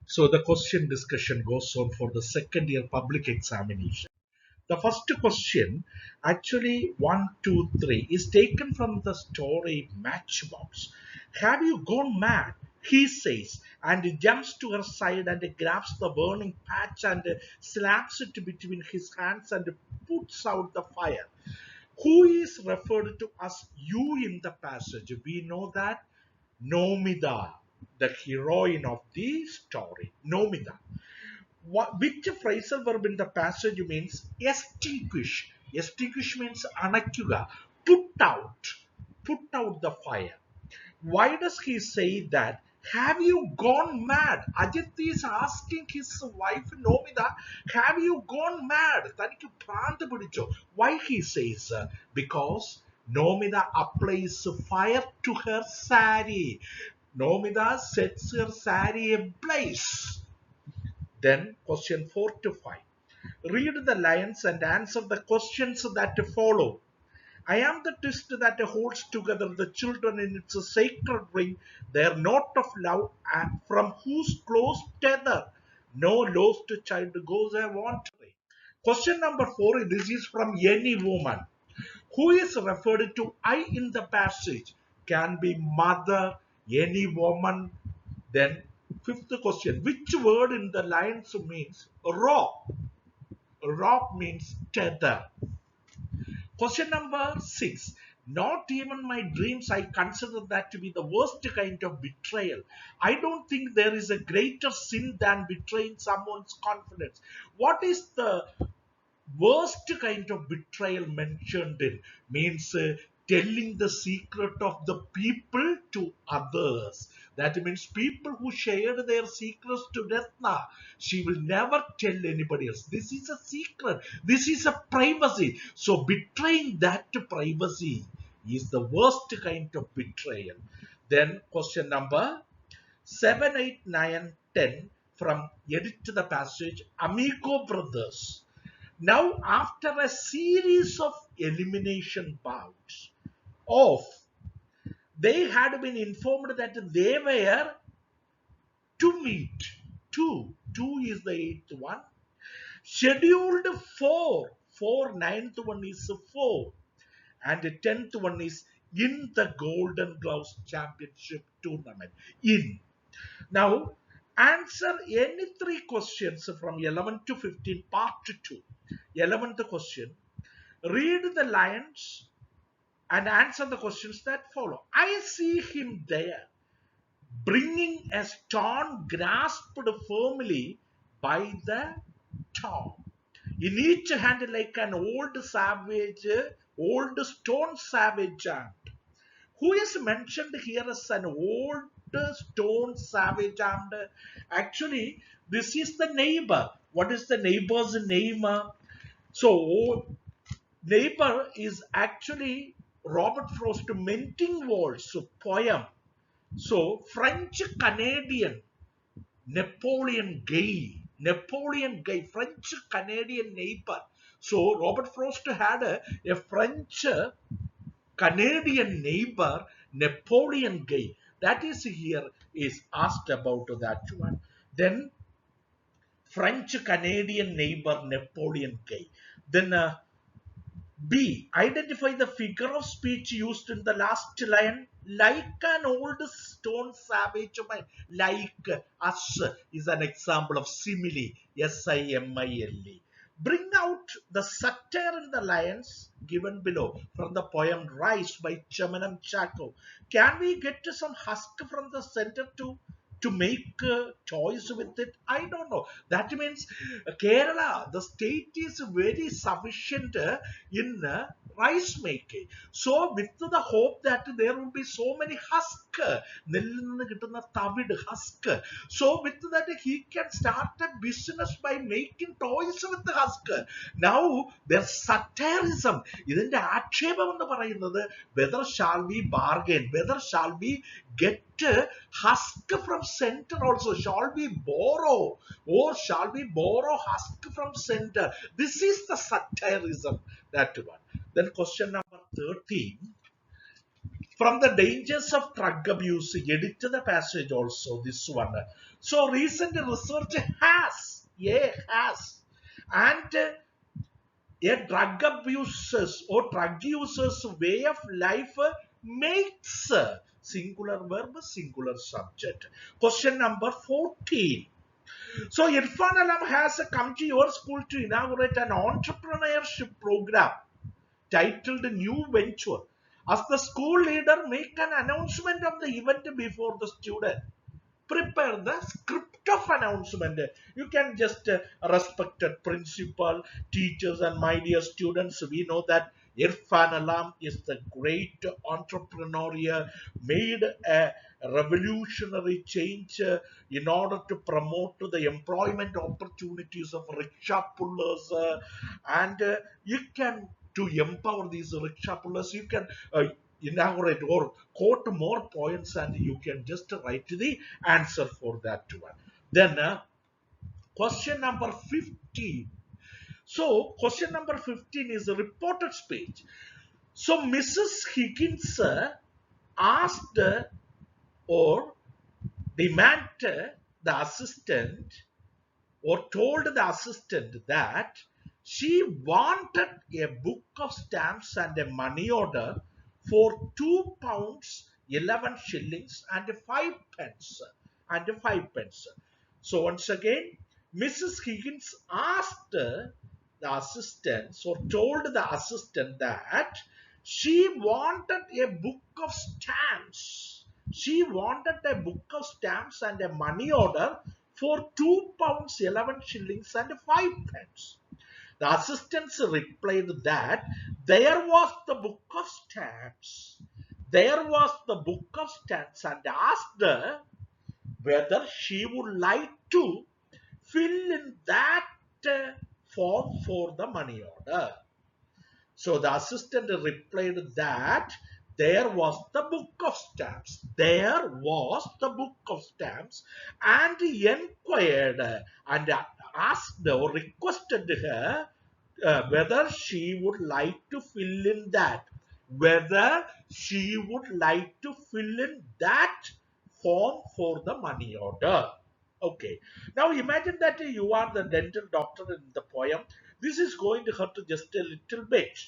So the question discussion goes on for the second year public examination. The first question, actually 1, 2, 3, is taken from the story Matchbox. Have you gone mad? He says, and he jumps to her side and grabs the burning patch and slaps it between his hands and puts out the fire. Who is referred to as you in the passage? We know that Nomida, the heroine of the story. Nomida. Which phrasal verb in the passage means extinguish? Extinguish means anakuga, put out the fire. Why does he say that? Have you gone mad? Ajit is asking his wife Nomida, have you gone mad? തനിക്ക് ഭ്രാന്ത് പിടിച്ചോ? Why he says? Because Nomida applies fire to her sari. Nomida sets her sari ablaze. Then question 4 to 5. Read the lines and answer the questions that follow. I am the twist that holds together the children in its sacred ring, their note of love, and from whose close tether no lost child goes a wandering. Question number 4, this is from any woman. Who is referred to I in the passage? Can be mother, any woman. Then fifth question, which word in the lines means rope? Rope means tether. Question number 6. Not even my dreams, I consider that to be the worst kind of betrayal. I don't think there is a greater sin than betraying someone's confidence. What is the worst kind of betrayal mentioned in? Means telling the secret of the people to others. That means people who shared their secrets to Ratna, she will never tell anybody else. This is a secret. This is a privacy. So betraying that privacy is the worst kind of betrayal. Then question number 7, 8, 9, 10 from Edit to the Passage, Amigo Brothers. Now, after a series of elimination bouts of, they had been informed that they were to meet. Two is the eighth one. Scheduled four, ninth one is 4. And the 10th one is in the Golden Gloves Championship tournament. In. Now, answer any 3 questions from 11 to 15, part 2. 11th question. Read the lines and answer the questions that follow. I see him there, bringing a stone grasped firmly by the top. In each hand, like an old stone savage ant. Who is mentioned here as an old stone savage ant? Actually, this is the neighbor. What is the neighbor's name? So, neighbor is actually Robert Frost Melting Walls poem. So, French Canadian Napoleon Gay, French Canadian neighbor. So, Robert Frost had a French Canadian neighbor, Napoleon Gay. That is here is asked about that one. Then French Canadian neighbor, Napoleon Gay. Then B. Identify the figure of speech used in the last line. Like an old stone savage man. Like us is an example of simile. Simile. Bring out the satire in the lines given below from the poem Rise by Chamanam Chako. Can we get some husk from the center to make toys with it? I don't know. That means Kerala, the state is very sufficient in rice making. So with the hope that there will be so many husk, husk. So with that he can start a business by making toys with the husk. Now there's satirism. ഇതിന്റെ ആക്ഷേപം എന്ന് പറയുന്നത് whether shall we bargain, whether shall we get husk from center also, shall we borrow or shall we borrow husk from center? This is the satirism, that one. Then question number 13. From the dangers of drug abuse, edit the passage also, this one. So recent research has, and a drug abusers or drug users way of life makes singular verb, singular subject. Question number 14. So Irfan Alam has come to your school to inaugurate an entrepreneurship program titled New Venture. As the school leader, make an announcement of the event before the student. Prepare the script of announcement. You can just respected principal, teachers, and my dear students. We know that Irfan Alam is the great entrepreneur, made a revolutionary change in order to promote the employment opportunities of rickshaw pullers, and you can to empower these rickshaw pullers. You can inaugurate or quote more points, and you can just write the answer for that one. Then question number 15. So question number 15 is a reported speech. So Mrs. Higgins asked or demanded the assistant or told the assistant that she wanted a book of stamps and a money order for £2, 11 shillings and 5 pence. So once again, Mrs. Higgins asked the assistant or told the assistant that she wanted a book of stamps. She wanted a book of stamps and a money order for £2, 11 shillings and 5 pence. The assistants replied that there was the book of stamps. There was the book of stamps, and asked her whether she would like to fill in that form for the money order. So the assistant replied that there was the book of stamps. There was the book of stamps, and inquired and asked or requested her whether she would like to fill in that. Whether she would like to fill in that form for the money order. Okay. Now imagine that you are the dental doctor in the poem. This is going to hurt just a little bit.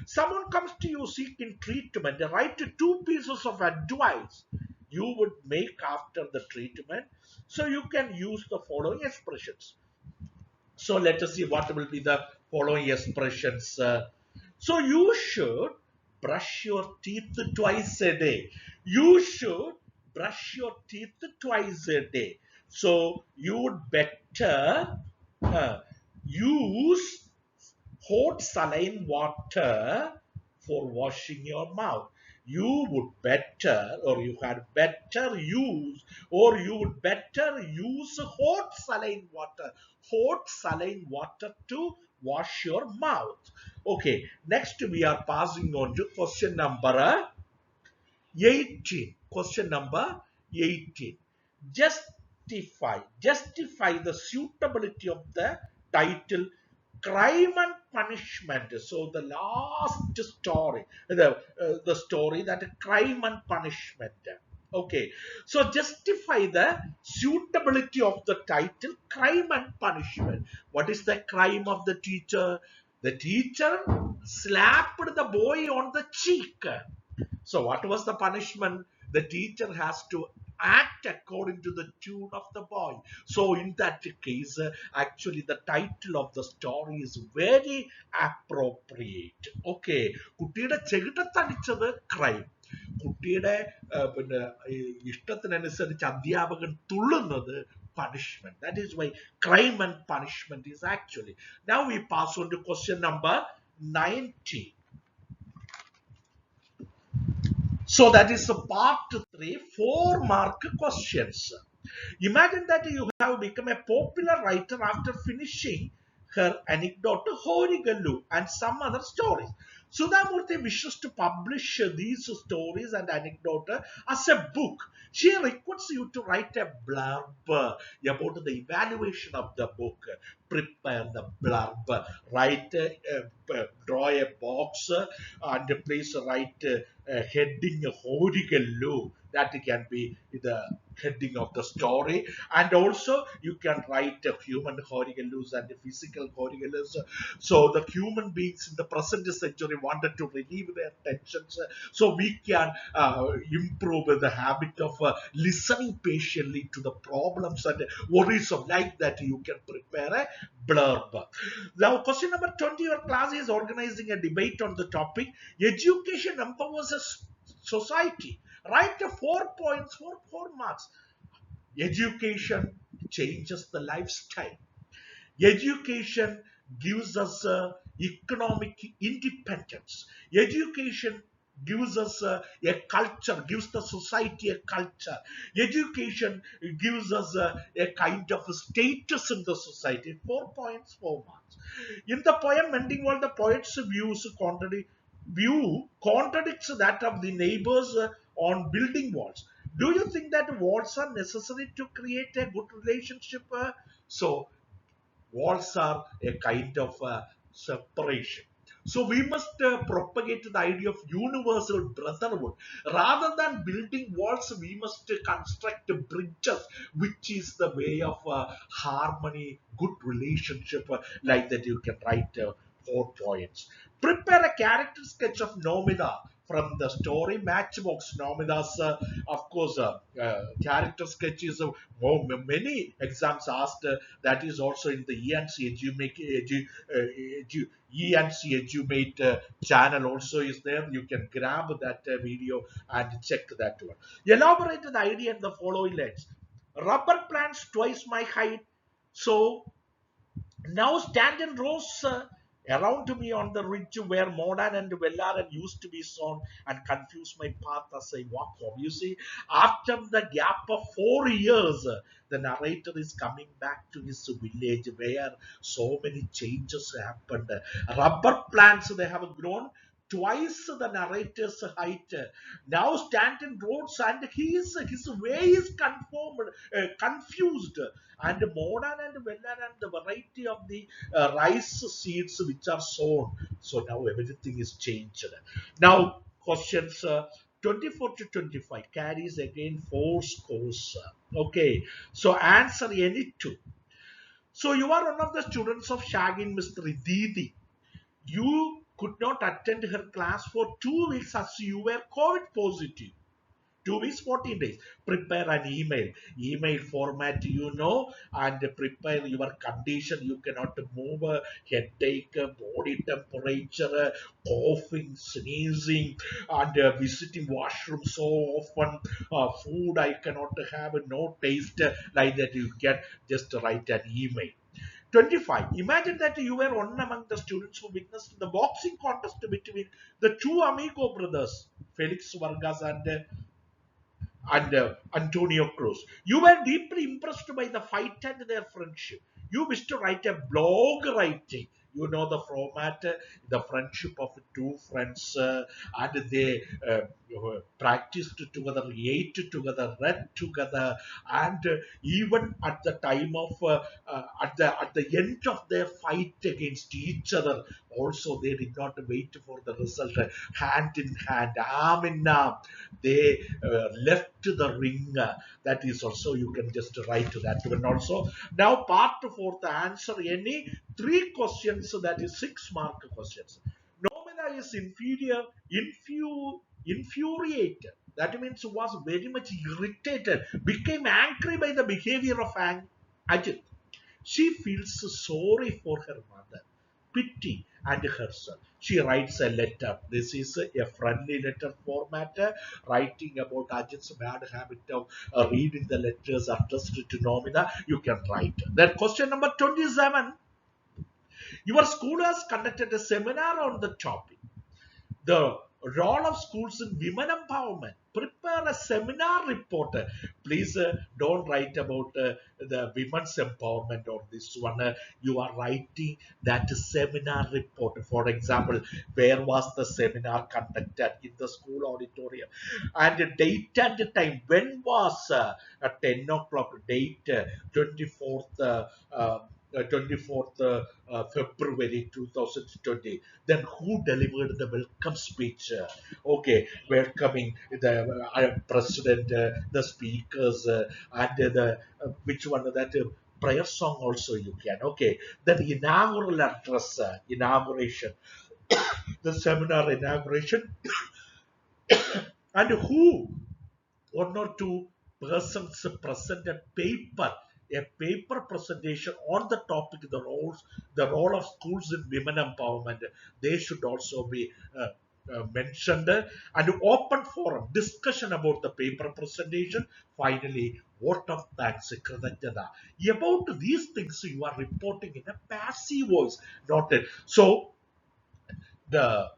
Someone comes to you seeking treatment, write two pieces of advice you would make after the treatment. So you can use the following expressions. So let us see what will be the following expressions. So you should brush your teeth twice a day. You should brush your teeth twice a day. So you would better use hot saline water for washing your mouth. You would better, or you had better use, or you would better use hot saline water to wash your mouth. Okay, next we are passing on to question number 18. Question number 18. Justify the suitability of the title Crime and Punishment. So the last story, the story that crime and punishment. Okay, so justify the suitability of the title Crime and Punishment. What is the crime of the teacher? The teacher slapped the boy on the cheek. So what was the punishment? The teacher has to act according to the tune of the boy. So in that case, actually the title of the story is very appropriate. Okay. കുട്ടിയുടെ ചെകിട്ടത്തടിച്ചത് crime. കുട്ടിയുടെ പിന്നെ ഇഷ്ടത്തിനനുസരിച്ച് അധ്യാപകൻ തുള്ളുന്നത് punishment. That is why crime and punishment is actually. Now we pass on to question number 90. So that is part 3, 4-mark questions. Imagine that you have become a popular writer after finishing her anecdote Horigallu and some other stories. Sudhamurthy wishes to publish these stories and anecdotes as a book. She requests you to write a blurb about the evaluation of the book. Prepare the blurb, write, draw a box, and please write a heading Horigallu. That can be the heading of the story, and also you can write human Horigallus and physical Horigallus. So the human beings in the present century wanted to relieve their tensions, so we can improve the habit of listening patiently to the problems and worries of life. That you can prepare a blurb. Now, question number 20, your class is organizing a debate on the topic education empowers a society. Write 4 points for 4 marks. Education changes the lifestyle. Education gives us economic independence. Education gives us a culture, gives the society a culture. Education gives us a kind of status in the society. 4 points, 4 marks. In the poem Mending Wall, the poet's view contradicts that of the neighbors on building walls. Do you think that walls are necessary to create a good relationship? So walls are a kind of separation. So we must propagate the idea of universal brotherhood. Rather than building walls, we must construct bridges, which is the way of harmony, good relationship. Like that, you can write 4 points. Prepare a character sketch of Nomida from the story Matchbox. Nomida's, of course, character sketches. Many exams asked. That is also in the ENC Edumate channel. Also is there. You can grab that video and check that one. Elaborate the idea in the following lines. Rubber plants twice my height. So now stand in rows around me on the ridge where Modan and Vellaran used to be sown and confuse my path as I walk home. You see, after the gap of 4 years, the narrator is coming back to his village where so many changes happened. Rubber plants, they have grown twice the narrator's height. Now stand in roads and his way is confused, and modern and well and the variety of the rice seeds which are sown. So now everything is changed. Now questions 24 to 25 carries again 4 scores. Okay, so answer any two. So you are one of the students of Shagin Mr. Didi. You could not attend her class for 2 weeks as you were COVID positive. 2 weeks, 14 days. Prepare an email format, and prepare your condition. You cannot move, headache, body temperature, coughing, sneezing, and visiting washroom so often. Food I cannot have, no taste, like that. You can just write an email. 25. Imagine that you were one among the students who witnessed the boxing contest between the two Amigo brothers, Felix Vargas and Antonio Cruz. You were deeply impressed by the fight and their friendship. You wish to write a blog writing. You know the format, the friendship of two friends, and they practiced together, ate together, read together, and even at the time of at the end of their fight against each other, also they did not wait for the result. Hand in hand, arm in arm, they left the ring. That is also, you can just write that one also. Now part 4, the answer any 3 questions, that is 6 mark questions. Nomina is infuriated. That means was very much irritated, became angry by the behavior of Ajit. She feels sorry for her mother, pity, and herself. She writes a letter. This is a friendly letter format, writing about Ajit's bad habit of reading the letters addressed to Nomina. You can write. Then question number 27. Your school has conducted a seminar on the topic, the role of schools in women empowerment. prepare a seminar report. Please don't write about the women's empowerment or this one. You are writing that seminar report. For example, where was the seminar conducted in the school auditorium, and the date and the time. When was at 10 o'clock? Date 24th. 24th February 2020. Then who delivered the welcome speech? Okay, welcoming the president, the speakers, and the which one of that prayer song also you can. Okay, then inaugural address, inauguration, the seminar inauguration, and who one or two persons present a paper presentation on the topic, the role of schools in women empowerment. They should also be mentioned, and open forum discussion about the paper presentation. Finally, vote of thanks, Kritanyada. About these things you are reporting in a passive voice, not a, so the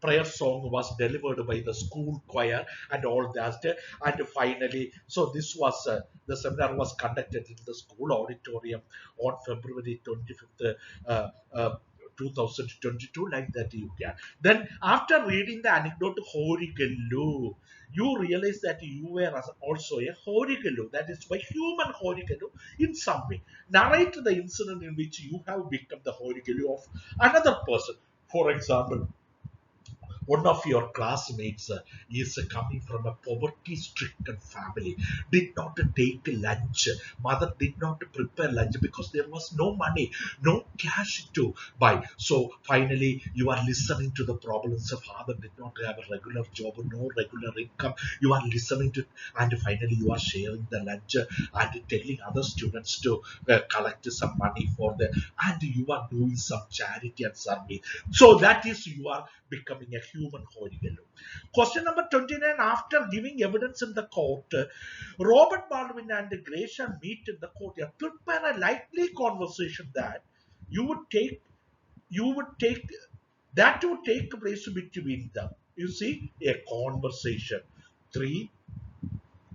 prayer song was delivered by the school choir and all that. And finally, so this was the seminar was conducted in the school auditorium on February 25th, uh, uh, 2022, like that you can. Then after reading the anecdote Horigalu, you realize that you were also a Horigalu, that is by human Horigalu in some way. Narrate the incident in which you have become the Horigalu of another person. For example, one of your classmates is coming from a poverty stricken family, did not take lunch. Mother did not prepare lunch because there was no money, no cash to buy. So finally, you are listening to the problems. Father did not have a regular job, no regular income. You are listening to, and finally, you are sharing the lunch and telling other students to collect some money for the, and you are doing some charity and service. So that is, you are becoming a human holy fellow. Question number 29. After giving evidence in the court, Robert Baldwin and Gracia meet in the courtyard. Prepare a likely conversation that you would take, you would take, that would take place between them. You see, a conversation. Three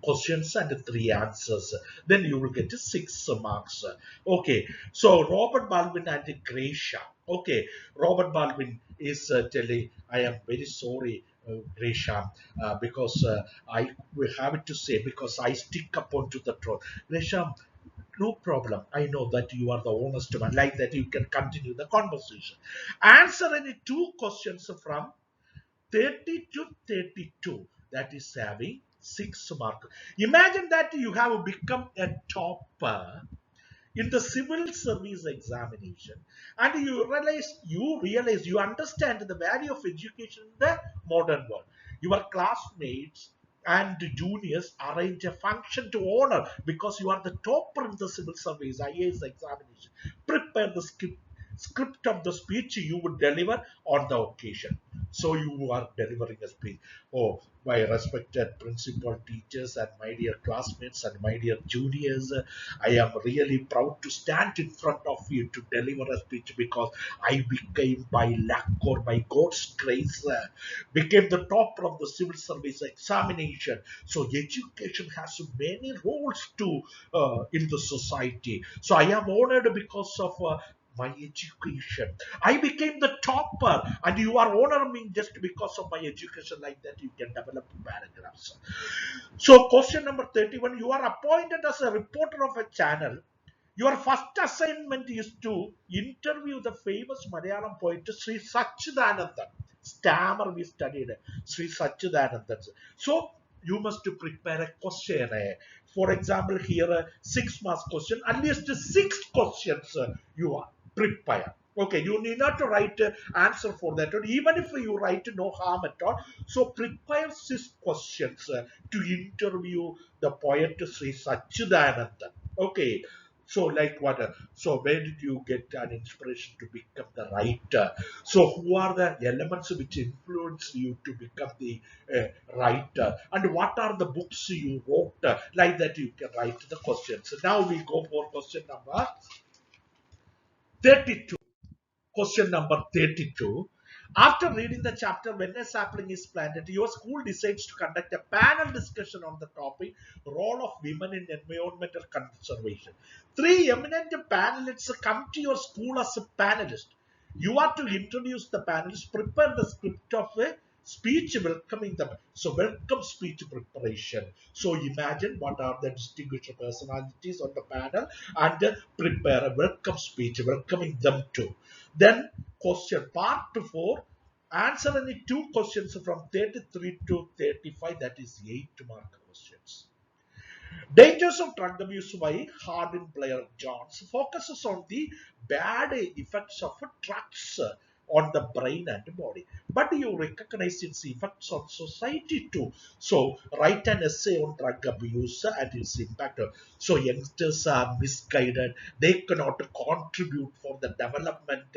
questions and three answers. Then you will get 6 marks. Okay, so Robert Baldwin and Gracia. Okay, Robert Baldwin is telling, I am very sorry, Gracia, because I will have it to say because I stick upon to the truth. Gracia, no problem. I know that you are the honest one. Like that, you can continue the conversation. Answer any two questions from 30 to 32, that is having 6 marks. Imagine that you have become a topper in the civil service examination, and you understand the value of education in the modern world. Your classmates and juniors arrange a function to honor because you are the topper in the civil service IAS examination. Prepare the script of the speech you would deliver on the occasion. So you are delivering a speech. Oh, my respected principal, teachers, and my dear classmates, and my dear juniors, I am really proud to stand in front of you to deliver a speech because I became, by luck or by God's grace, became the topper of the civil service examination. So education has many roles to in the society. So I am honored because of my education. I became the topper, and you are honoring me just because of my education. Like that, you can develop paragraphs. So, question number 31, you are appointed as a reporter of a channel. Your first assignment is to interview the famous Malayalam poet Sri Sachidanandan. Stammer we studied Sri Sachidanandan. So, you must prepare a questionnaire. For example, here a 6 marks question, at least 6 questions you are prepare. Okay, you need not to write answer for that. Or even if you write, no harm at all. So prepare 6 questions to interview the poet Sri Sachidanandan. Okay, so like what? So where did you get an inspiration to become the writer? So who are the elements which influence you to become the writer? And what are the books you wrote? Like that you can write the questions. So now we go for question number 32. Question number 32. After reading the chapter, when a sapling is planted, your school decides to conduct a panel discussion on the topic role of women in environmental conservation. Three eminent panelists come to your school as a panelist. You are to introduce the panelists, prepare the script of a speech welcoming them. So, welcome speech preparation. So, imagine what are the distinguished personalities on the panel and prepare a welcome speech welcoming them too. Then, question part 4, answer any two questions from 33 to 35, that is 8-mark questions. Dangers of drug abuse by hardened player Jones focuses on the bad effects of drugs on the brain and body. But you recognize its effects on society too. So write an essay on drug abuse and its impact. So youngsters are misguided. They cannot contribute for the development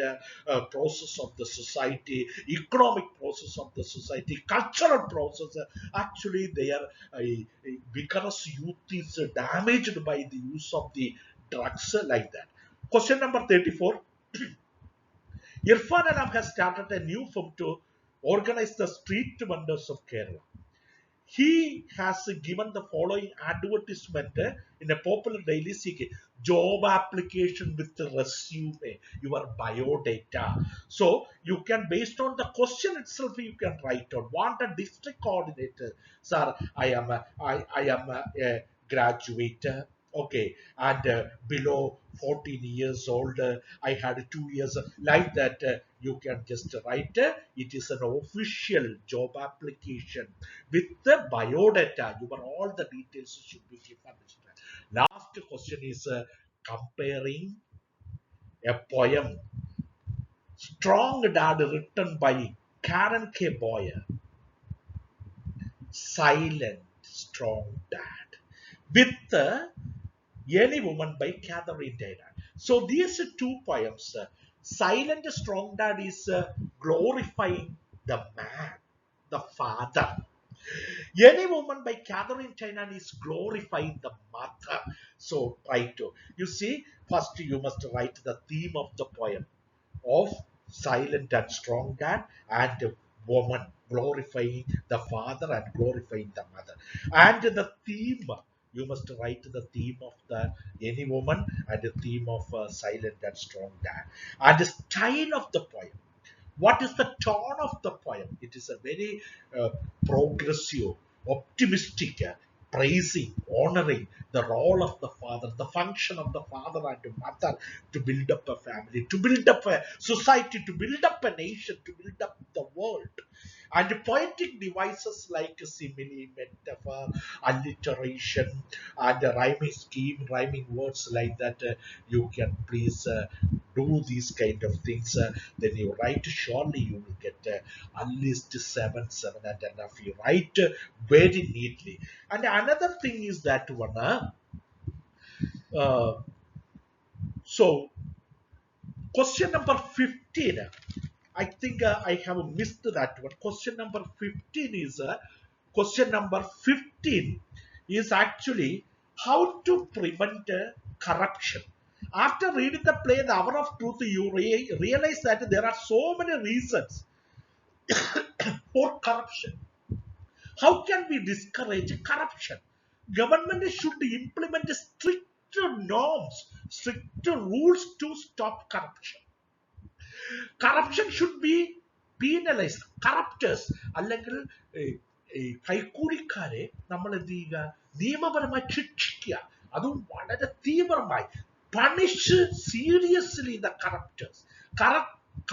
process of the society, economic process of the society, cultural process. Actually, their vigorous youth is damaged by the use of the drugs like that. Question number 34. Irfan Alam has started a new firm to organize the street vendors of Kerala. He has given the following advertisement in a popular daily CK: job application with the resume, your biodata. So you can, based on the question itself, you can write on want a district coordinator. Sir, I am a graduate. Okay, and below 14 years old, I had 2 years like that. You can just write. It is an official job application with the biodata. Your all the details should be given. Last question is comparing a poem Strong Dad written by Karen K. Boyer, Silent Strong Dad, with Any Woman by Catherine Taylor. So these two poems, Silent Strong Dad is glorifying the man, the father. Any Woman by Catherine Tynan is glorifying the mother. So try to. You see, first you must write the theme of the poem of silent and strong dad and woman, glorifying the father and glorifying the mother. And the theme, you must write the theme of the any woman and the theme of silent and strong dad. And the style of the poem. What is the tone of the poem? It is a very progressive, optimistic, praising, honoring the role of the father, the function of the father and the mother to build up a family, to build up a society, to build up a nation, to build up the world. And poetic devices like simile, metaphor, alliteration, and a rhyming scheme, rhyming words like that, you can please do these kind of things. Then you write, surely you will get at least 7 and you write very neatly. And another thing is that one, uh, so question number 15. I think I have missed that one. Question number 15 is actually how to prevent corruption. After reading the play The Hour of Truth, you realize that there are so many reasons for corruption. How can we discourage corruption? Government should implement stricter norms, stricter rules to stop corruption. Corruption should be penalized. Corruptors അല്ലെങ്കിൽ കൈക്കൂലിക്കാരെ നമ്മൾ എന്ത് ചെയ്യുക, നിയമപരമായി ശിക്ഷിക്കുക, അതും വളരെ തീവ്രമായി. Punish seriously the corruptors.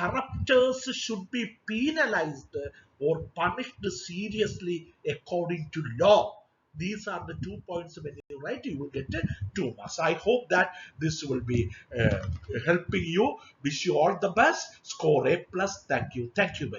Corruptors should be penalized or punished seriously according to law. These are the 2 points. When you write, you will get 2 marks. I hope that this will be helping you. Wish you all the best. Score A plus. Thank you. Thank you very much.